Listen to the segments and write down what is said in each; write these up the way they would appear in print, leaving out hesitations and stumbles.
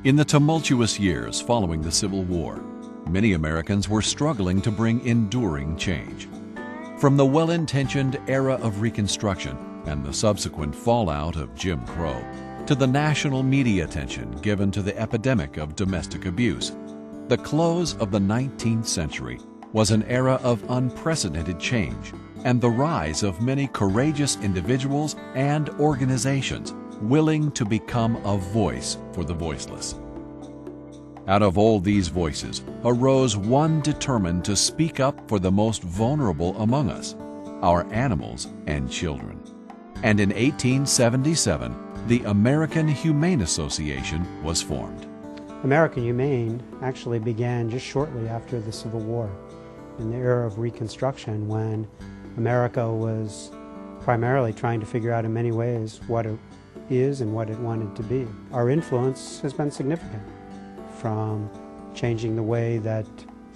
In the tumultuous years following the Civil War, many Americans were struggling to bring enduring change. From the well-intentioned era of Reconstruction and the subsequent fallout of Jim Crow, to the national media attention given to the epidemic of domestic abuse, the close of the 19th century was an era of unprecedented change and the rise of many courageous individuals and organizations willing to become a voice for the voiceless. Out of all these voices arose one determined to speak up for the most vulnerable among us, our animals and children. And in 1877, the American Humane Association was formed. American Humane actually began just shortly after the Civil War, in the era of Reconstruction, when America was primarily trying to figure out in many ways what it is and what it wanted to be. Our influence has been significant, from changing the way that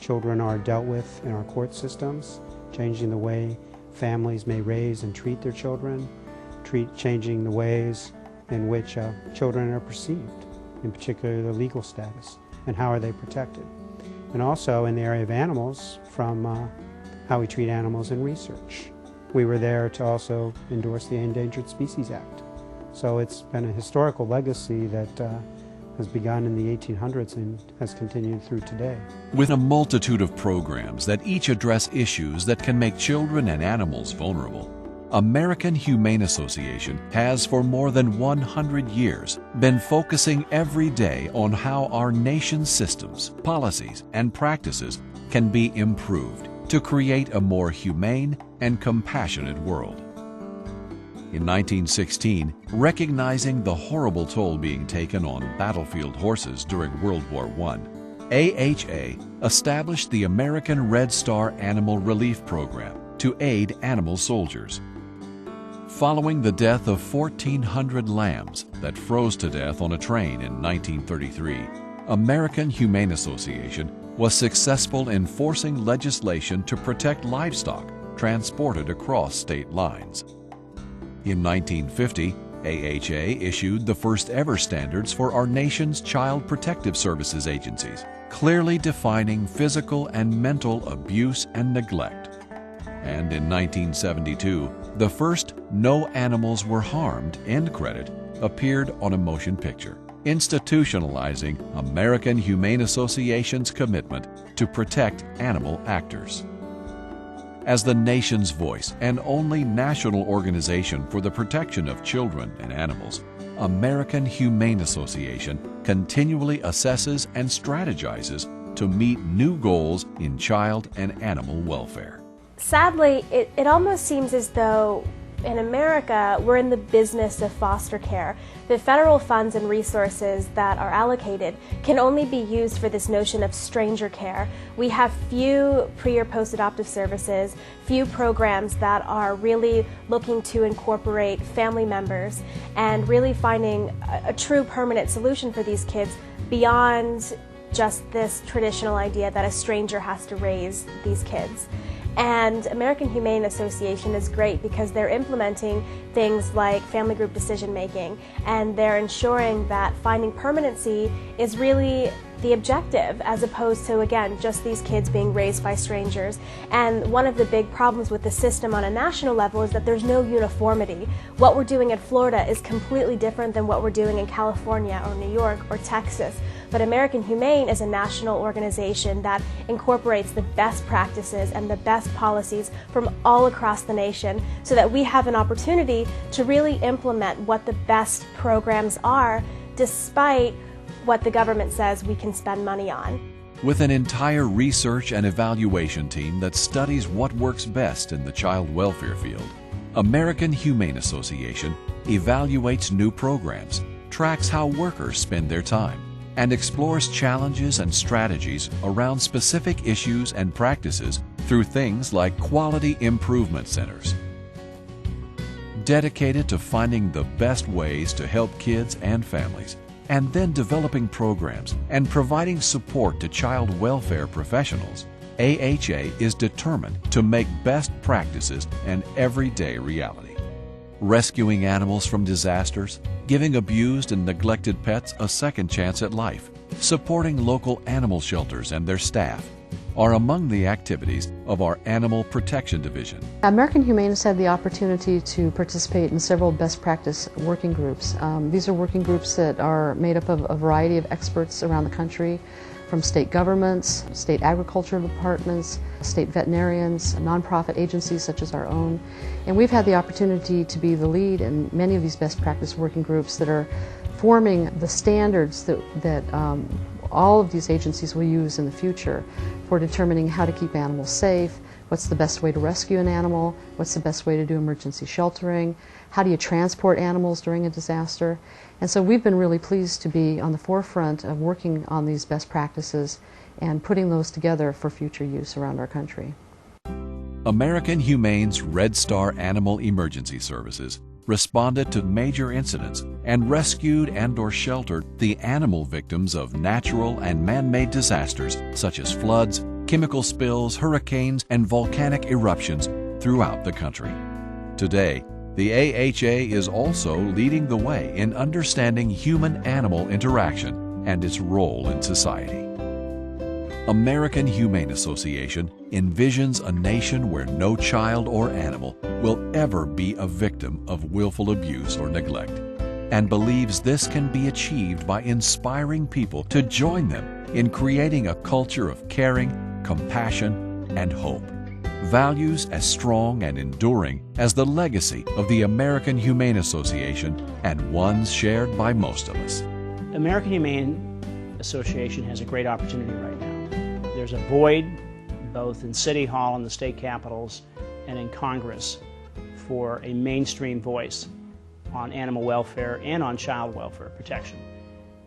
children are dealt with in our court systems, changing the way families may raise and treat their children, changing the ways in which children are perceived, in particular their legal status, and how are they protected. And also in the area of animals, from how we treat animals in research. We were there to also endorse the Endangered Species Act. So it's been a historical legacy that has begun in the 1800s and has continued through today. With a multitude of programs that each address issues that can make children and animals vulnerable, American Humane Association has for more than 100 years been focusing every day on how our nation's systems, policies, and practices can be improved to create a more humane and compassionate world. In 1916, recognizing the horrible toll being taken on battlefield horses during World War I, AHA established the American Red Star Animal Relief Program to aid animal soldiers. Following the death of 1,400 lambs that froze to death on a train in 1933, American Humane Association was successful in forcing legislation to protect livestock transported across state lines. In 1950, AHA issued the first ever standards for our nation's Child Protective Services agencies, clearly defining physical and mental abuse and neglect. And in 1972, the first No Animals Were Harmed end credit appeared on a motion picture, institutionalizing American Humane Association's commitment to protect animal actors. As the nation's voice and only national organization for the protection of children and animals, American Humane Association continually assesses and strategizes to meet new goals in child and animal welfare. Sadly, it almost seems as though in America we're in the business of foster care. The federal funds and resources that are allocated can only be used for this notion of stranger care. We have few pre- or post-adoptive services, few programs that are really looking to incorporate family members and really finding a true permanent solution for these kids beyond just this traditional idea that a stranger has to raise these kids. And American Humane Association is great because they're implementing things like family group decision making, and they're ensuring that finding permanency is really the objective, as opposed to, again, just these kids being raised by strangers. And one of the big problems with the system on a national level is that there's no uniformity. What we're doing in Florida is completely different than what we're doing in California or New York or Texas. But American Humane is a national organization that incorporates the best practices and the best policies from all across the nation, so that we have an opportunity to really implement what the best programs are, despite what the government says we can spend money on. With an entire research and evaluation team that studies what works best in the child welfare field, American Humane Association evaluates new programs, tracks how workers spend their time, and explores challenges and strategies around specific issues and practices through things like quality improvement centers. Dedicated to finding the best ways to help kids and families, and then developing programs and providing support to child welfare professionals, AHA is determined to make best practices an everyday reality. rescuing animals from disasters, giving abused and neglected pets a second chance at life, supporting local animal shelters and their staff are among the activities of our Animal Protection Division. American Humane has had the opportunity to participate in several best practice working groups. These are working groups that are made up of a variety of experts around the country, from state governments, state agricultural departments, state veterinarians, nonprofit agencies such as our own. And we've had the opportunity to be the lead in many of these best practice working groups that are forming the standards that all of these agencies will use in the future for determining how to keep animals safe, what's the best way to rescue an animal, what's the best way to do emergency sheltering, how do you transport animals during a disaster. And so we've been really pleased to be on the forefront of working on these best practices and putting those together for future use around our country. American Humane's Red Star Animal Emergency Services responded to major incidents and rescued and/or sheltered the animal victims of natural and man-made disasters such as floods, chemical spills, hurricanes, and volcanic eruptions throughout the country. Today, the AHA is also leading the way in understanding human-animal interaction and its role in society. American Humane Association envisions a nation where no child or animal will ever be a victim of willful abuse or neglect, and believes this can be achieved by inspiring people to join them in creating a culture of caring, compassion, and hope. Values as strong and enduring as the legacy of the American Humane Association and ones shared by most of us. American Humane Association has a great opportunity right now. There's a void both in City Hall and the state capitals and in Congress for a mainstream voice on animal welfare and on child welfare protection.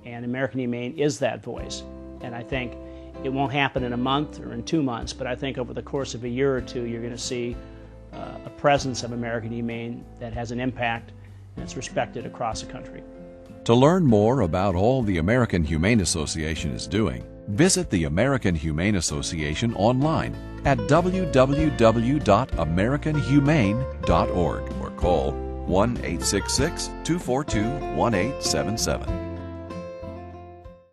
And American Humane is that voice. And I think it won't happen in a month or in 2 months, but I think over the course of a year or two you're going to see a presence of American Humane that has an impact and it's respected across the country. To learn more about all the American Humane Association is doing, visit the American Humane Association online at www.americanhumane.org or call 1-866-242-1877.